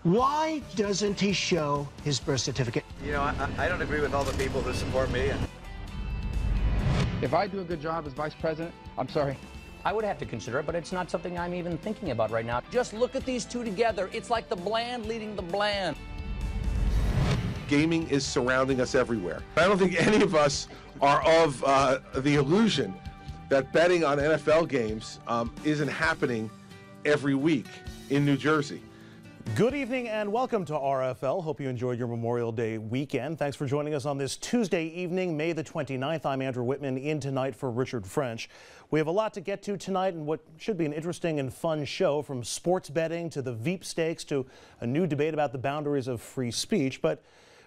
Why doesn't he show his birth certificate? You know, I don't agree with all the people who support me. If I do a good job as vice president, I'm sorry. I would have to consider it, but it's not something I'm even thinking about right now. Just look at these two together. It's like the bland leading the bland. Gaming is surrounding us everywhere. I don't think any of us are of the illusion that betting on NFL games isn't happening every week in New Jersey. Good evening and welcome to RFL. Hope you enjoyed your Memorial Day weekend. Thanks for joining us on this Tuesday evening, May the 29th. I'm Andrew Whitman, in tonight for Richard French. We have a lot to get to tonight and what should be an interesting and fun show, from sports betting to the Veep Stakes to a new debate about the boundaries of free speech. But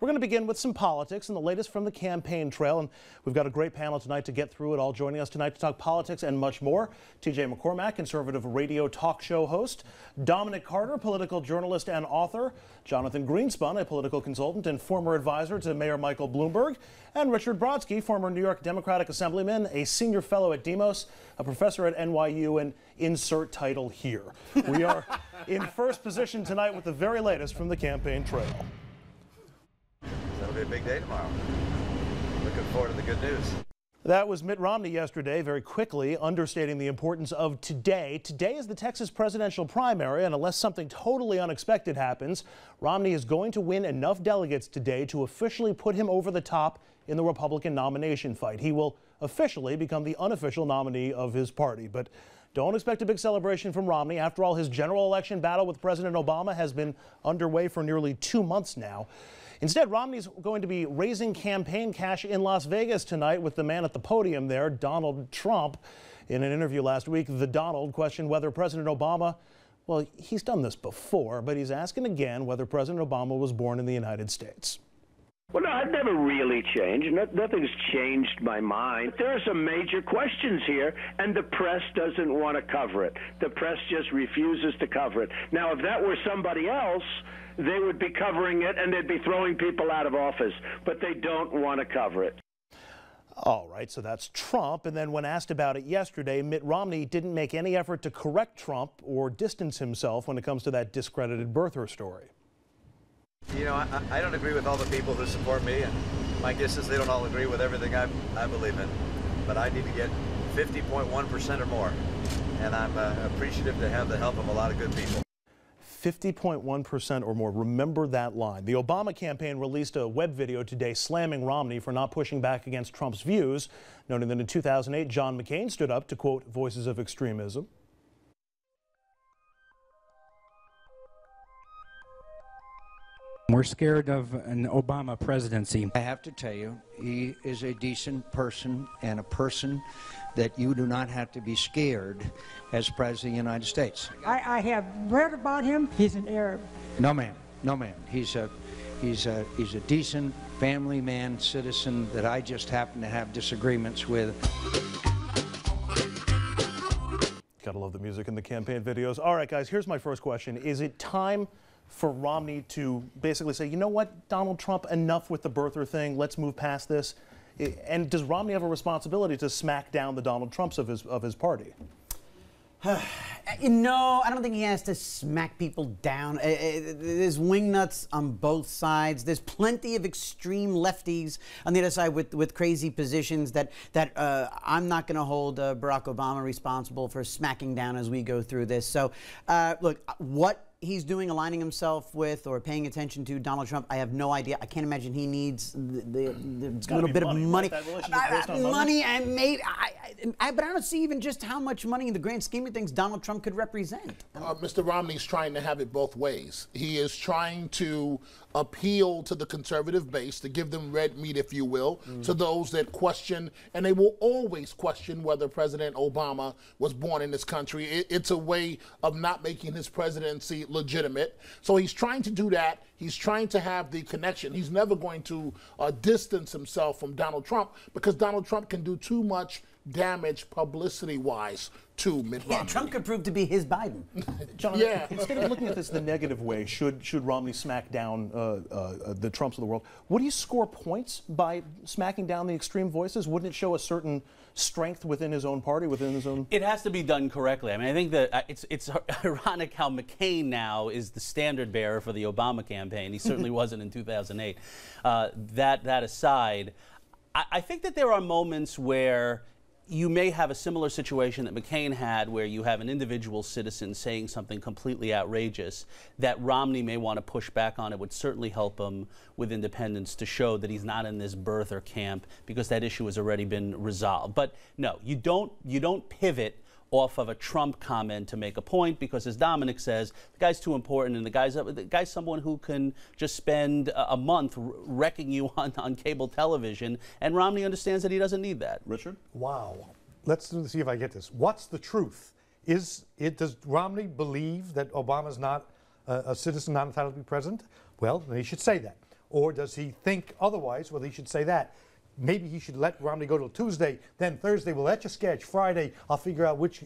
we're going to begin with some politics and the latest from the campaign trail. And we've got a great panel tonight to get through it all. Joining us tonight to talk politics and much more, TJ McCormack, conservative radio talk show host, Dominic Carter, political journalist and author, Jonathan Greenspun, a political consultant and former advisor to Mayor Michael Bloomberg, and Richard Brodsky, former New York Democratic Assemblyman, a senior fellow at Demos, a professor at NYU, and insert title here. We are in first position tonight with the very latest from the campaign trail. That'll be a big day tomorrow. Looking forward to the good news. That was Mitt Romney yesterday, very quickly understating the importance of today. Today is the Texas presidential primary, and unless something totally unexpected happens, Romney is going to win enough delegates today to officially put him over the top in the Republican nomination fight. He will officially become the unofficial nominee of his party. But don't expect a big celebration from Romney. After all, his general election battle with President Obama has been underway for nearly 2 months now. Instead, Romney's going to be raising campaign cash in Las Vegas tonight with the man at the podium there, Donald Trump. In an interview last week, the Donald questioned whether President Obama, well, he's done this before, but he's asking again whether President Obama was born in the United States. Well, no, I've never really changed. Nothing's changed my mind. There are some major questions here, and the press doesn't want to cover it. The press just refuses to cover it. Now, if that were somebody else, they would be covering it, and they'd be throwing people out of office. But they don't want to cover it. All right, so that's Trump. And then when asked about it yesterday, Mitt Romney didn't make any effort to correct Trump or distance himself when it comes to that discredited birther story. You know, I don't agree with all the people who support me, and my guess is they don't all agree with everything I believe in. But I need to get 50.1% or more, and I'm appreciative to have the help of a lot of good people. 50.1% or more. Remember that line. The Obama campaign released a web video today slamming Romney for not pushing back against Trump's views, noting that in 2008, John McCain stood up to quote voices of extremism. We're scared of an Obama presidency. I have to tell you, he is a decent person and a person that you do not have to be scared as President of the United States. I have read about him. He's an Arab. No, ma'am. No, ma'am. He's a decent family man, citizen that I just happen to have disagreements with. Gotta love the music in the campaign videos. All right, guys, here's my first question. Is it time for Romney to basically say, you know what, Donald Trump, enough with the birther thing, let's move past this? And does Romney have a responsibility to smack down the Donald Trumps of his party? No, I don't think he has to smack people down. There's wingnuts on both sides. There's plenty of extreme lefties on the other side with crazy positions that I'm not going to hold Barack Obama responsible for smacking down as we go through this. So, look, what he's doing, aligning himself with or paying attention to Donald Trump, I have no idea. I can't imagine he needs the little bit of money. Money and maybe, but I don't see even just how much money in the grand scheme of things Donald Trump could represent. Mr. Romney's trying to have it both ways. He is trying to appeal to the conservative base, to give them red meat, if you will, to those that question, and they will always question whether President Obama was born in this country. It's a way of not making his presidency legitimate. So he's trying to do that. He's trying to have the connection. He's never going to distance himself from Donald Trump because Donald Trump can do too much damage publicity-wise to Mitt Romney. Yeah, Trump could prove to be his Biden. John, Yeah. instead of looking at this the negative way, should Romney smack down the Trumps of the world, would he score points by smacking down the extreme voices? Wouldn't it show a certain strength within his own party, within his own? It has to be done correctly. I mean, I think that it's ironic how McCain now is the standard bearer for the Obama campaign. He certainly wasn't in 2008. That aside, I think that there are moments where you may have a similar situation that McCain had, where you have an individual citizen saying something completely outrageous that Romney may want to push back on. It would certainly help him with independence to show that he's not in this birther camp, because that issue has already been resolved. But no, you don't pivot off of a Trump comment to make a point, because as Dominic says, the guy's too important, and the guy's someone who can just spend a month wrecking you on cable television, and Romney understands that he doesn't need that. Richard? Wow. Let's see if I get this. What's the truth? Does Romney believe that Obama's not a citizen, not entitled to be president? Well, then he should say that. Or does he think otherwise? Well, he should say that. Maybe he should let Romney go till Tuesday, then Thursday we'll etch a sketch, Friday I'll figure out which.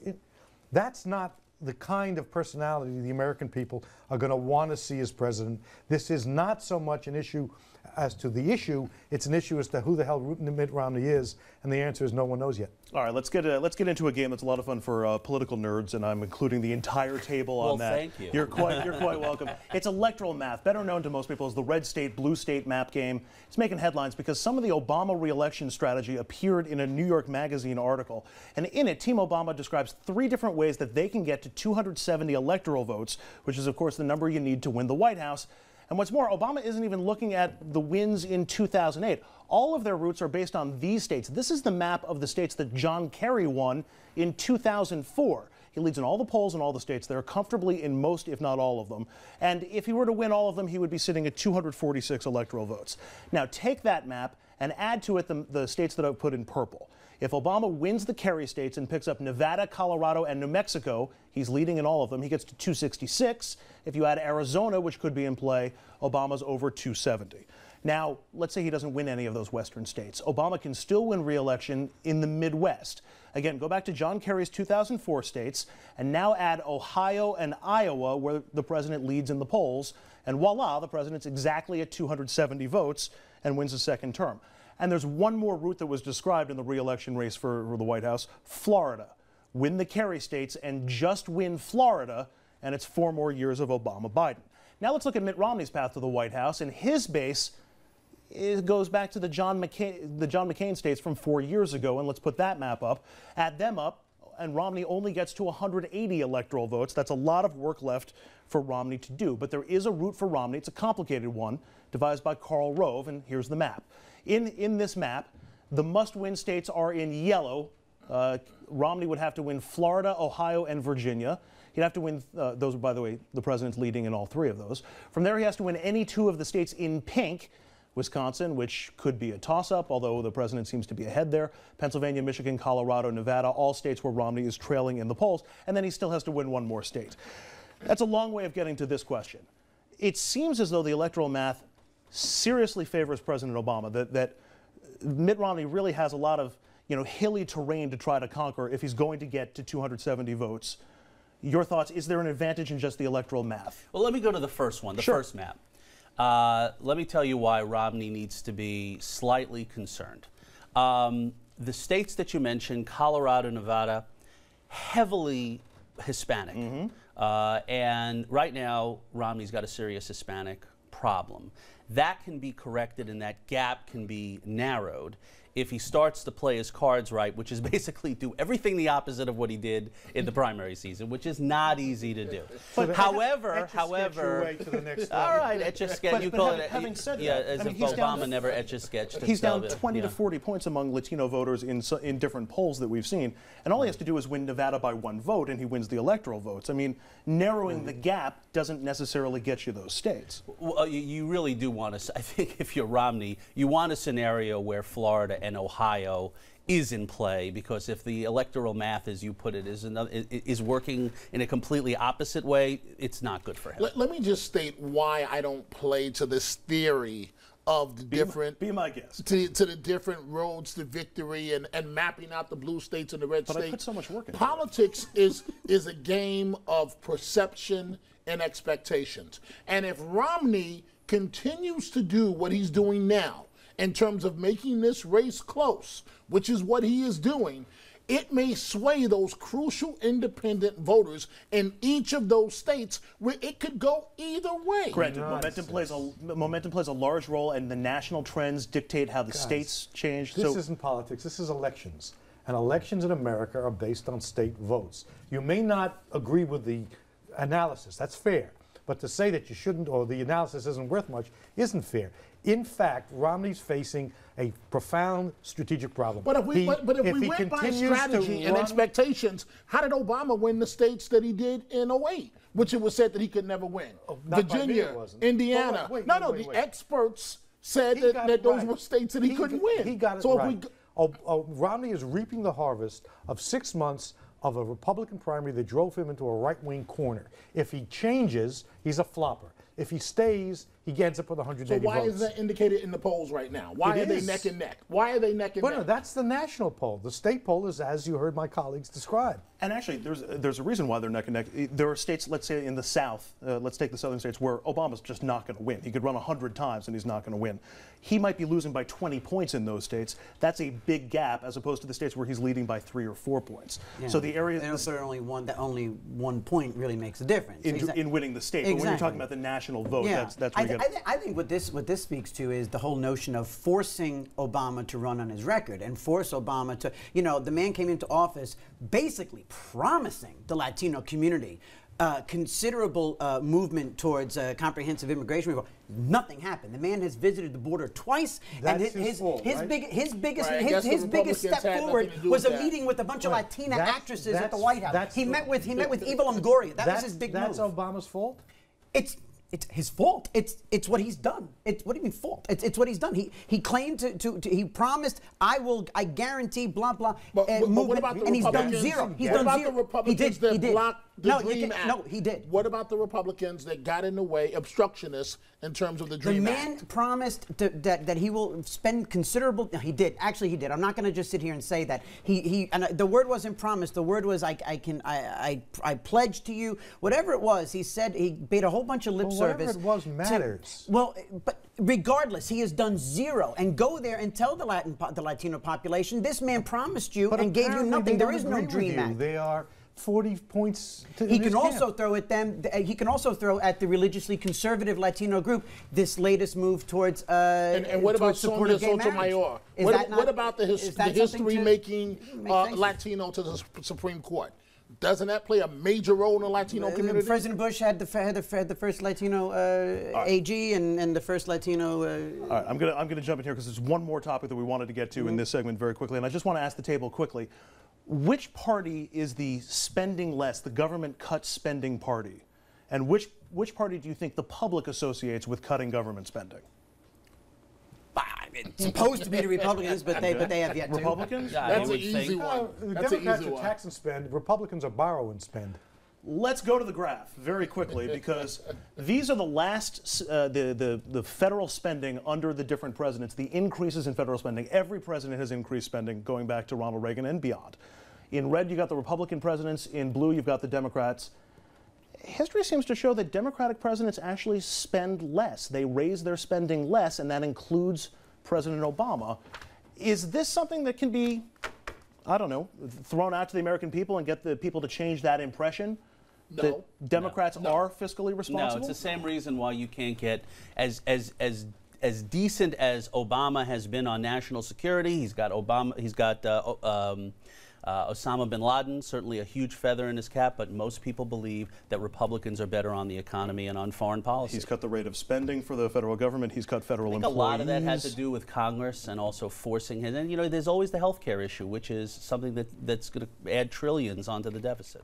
That's not the kind of personality the American people are going to want to see as president. This is not so much an issue as to the issue, it's an issue as to who the hell Mitt Romney is, and the answer is no one knows yet. All right, let's get into a game that's a lot of fun for political nerds, and I'm including the entire table on that. Well, thank you. You're quite welcome. It's electoral math, better known to most people as the red state, blue state map game. It's making headlines because some of the Obama re-election strategy appeared in a New York Magazine article, and in it, Team Obama describes 3 different ways that they can get to 270 electoral votes, which is, of course, the number you need to win the White House. And what's more, Obama isn't even looking at the wins in 2008. All of their routes are based on these states. This is the map of the states that John Kerry won in 2004. He leads in all the polls in all the states there, comfortably in most, if not all of them. And if he were to win all of them, he would be sitting at 246 electoral votes. Now, take that map and add to it the states that I've put in purple. If Obama wins the Kerry states and picks up Nevada, Colorado, and New Mexico, he's leading in all of them. He gets to 266. If you add Arizona, which could be in play, Obama's over 270. Now, let's say he doesn't win any of those western states. Obama can still win re-election in the Midwest. Again, go back to John Kerry's 2004 states, and now add Ohio and Iowa, where the president leads in the polls, and voila, the president's exactly at 270 votes and wins a second term. And there's one more route that was described in the re-election race for the White House: Florida. Win the Kerry states and just win Florida, and it's 4 more years of Obama-Biden. Now let's look at Mitt Romney's path to the White House, and his base goes back to the John McCain states from 4 years ago, and let's put that map up, add them up, and Romney only gets to 180 electoral votes. That's a lot of work left for Romney to do, but there is a route for Romney. It's a complicated one, devised by Karl Rove, and here's the map. In this map, the must-win states are in yellow. Romney would have to win Florida, Ohio, and Virginia. He'd have to win, those, by the way, the president's leading in all 3 of those. From there, he has to win any 2 of the states in pink: Wisconsin, which could be a toss-up, although the president seems to be ahead there, Pennsylvania, Michigan, Colorado, Nevada, all states where Romney is trailing in the polls, and then he still has to win 1 more state. That's a long way of getting to this question. It seems as though the electoral math seriously favors President Obama, that Mitt Romney really has a lot of hilly terrain to try to conquer if he's going to get to 270 votes. Your thoughts? Is there an advantage in just the electoral math? Well, let me go to the first one, the first map. Let me tell you why Romney needs to be slightly concerned. The states that you mentioned, Colorado, Nevada, heavily Hispanic. And right now, Romney's got a serious Hispanic problem. That can be corrected and that gap can be narrowed if he starts to play his cards right, which is basically do everything the opposite of what he did in the primary season, which is not easy to do. But however, your way to the next level. all right, etch a sketch. You call it. Having said yeah, that, as if Obama never etch a sketch. He's down 20 to 40 points among Latino voters in different polls that we've seen, and all he has to do is win Nevada by 1 vote, and he wins the electoral votes. I mean, narrowing the gap doesn't necessarily get you those states. Well, you really do want to. I think if you're Romney, you want a scenario where Florida and Ohio is in play, because if the electoral math, as you put it, is working in a completely opposite way, it's not good for him. Let me just state why I don't play to this theory of the different be my guest to the different roads to victory and mapping out the blue states and the red states. I put so much work into politics is a game of perception and expectations. And if Romney continues to do what he's doing now in terms of making this race close, which is what he is doing, it may sway those crucial independent voters in each of those states where it could go either way. Granted, momentum plays a large role, and the national trends dictate how the states change. This isn't politics. This is elections. And elections in America are based on state votes. You may not agree with the analysis. That's fair. But to say that you shouldn't, or the analysis isn't worth much, isn't fair. In fact, Romney's facing a profound strategic problem. But if we went by strategy and expectations, how did Obama win the states that he did in 2008, which it was said that he could never win? Virginia, Indiana. The experts said that those were states that he couldn't win. He got it right. Romney is reaping the harvest of 6 months of a Republican primary that drove him into a right-wing corner. If he changes, he's a flopper. If he stays, he ends up with 180 votes. So why is that indicated in the polls right now? Why are they neck and neck? Why are they neck and neck? No, that's the national poll. The state poll is as you heard my colleagues describe. And actually, there's a reason why they're neck and neck. There are states, let's say in the South, let's take the southern states, where Obama's just not going to win. He could run 100 times and he's not going to win. He might be losing by 20 points in those states. That's a big gap as opposed to the states where he's leading by 3 or 4 points. Yeah. So the area only 1 point really makes a difference in winning the state. But when you're talking about the national vote, that's where you get. I think what this speaks to is the whole notion of forcing Obama to run on his record and force Obama to, the man came into office basically promising the Latino community considerable movement towards comprehensive immigration reform. Nothing happened. The man has visited the border twice, and his biggest step forward was a meeting with a bunch of Latina actresses at the White House. He met with Eva Longoria. That was his big move. That's Obama's fault? It's his fault. It's what he's done. What do you mean fault? It's what he's done. He claimed he promised I guarantee blah blah. But what about the Republicans? And he's done zero. He's done zero. The Republicans that blocked the Dream Act? No, he did. What about the Republicans that got in the way, obstructionists in terms of the Dream Act? The man promised that he will spend considerable. No, he did. Actually, he did. I'm not going to just sit here and say that and the word wasn't promised. The word was I pledge to you. Whatever it was, he said he paid a whole bunch of lip service. Whatever it was matters. But regardless, he has done zero. And go there and tell the Latino population, this man promised you and gave you nothing. There is no Dream Act. They are 40 points to He can also throw at them. He can also throw at the religiously conservative Latino group this latest move towards and what about Sonia Sotomayor? What about the history-making Latino to the Supreme Court? Doesn't that play a major role in the Latino community? President Bush had the first Latino AG and the first Latino. All right, I'm gonna jump in here because there's one more topic that we wanted to get to in this segment very quickly, and I just want to ask the table quickly: which party is the spending less, the government cut spending party, and which party do you think the public associates with cutting government spending? It's supposed to be the Republicans, but they have yet to. Republicans? That's an easy one. The Democrats are tax and spend. Republicans are borrow and spend. Let's go to the graph very quickly because these are the last, the federal spending under the different presidents, the increases in federal spending. Every president has increased spending going back to Ronald Reagan and beyond. In red, you got the Republican presidents. In blue, you've got the Democrats. History seems to show that Democratic presidents actually spend less. They raise their spending less, and that includes President Obama. Is this something that can be, I don't know, thrown out to the American people and get the people to change that impression? No. That Democrats are fiscally responsible? No, it's the same reason why you can't get as decent as Obama has been on national security. He's got Osama bin Laden, certainly a huge feather in his cap, but most people believe that Republicans are better on the economy and on foreign policy. He's cut the rate of spending for the federal government. He's cut federal employees. A lot of that has to do with Congress and also forcing him. And, there's always the health care issue, which is something that's going to add trillions onto the deficit.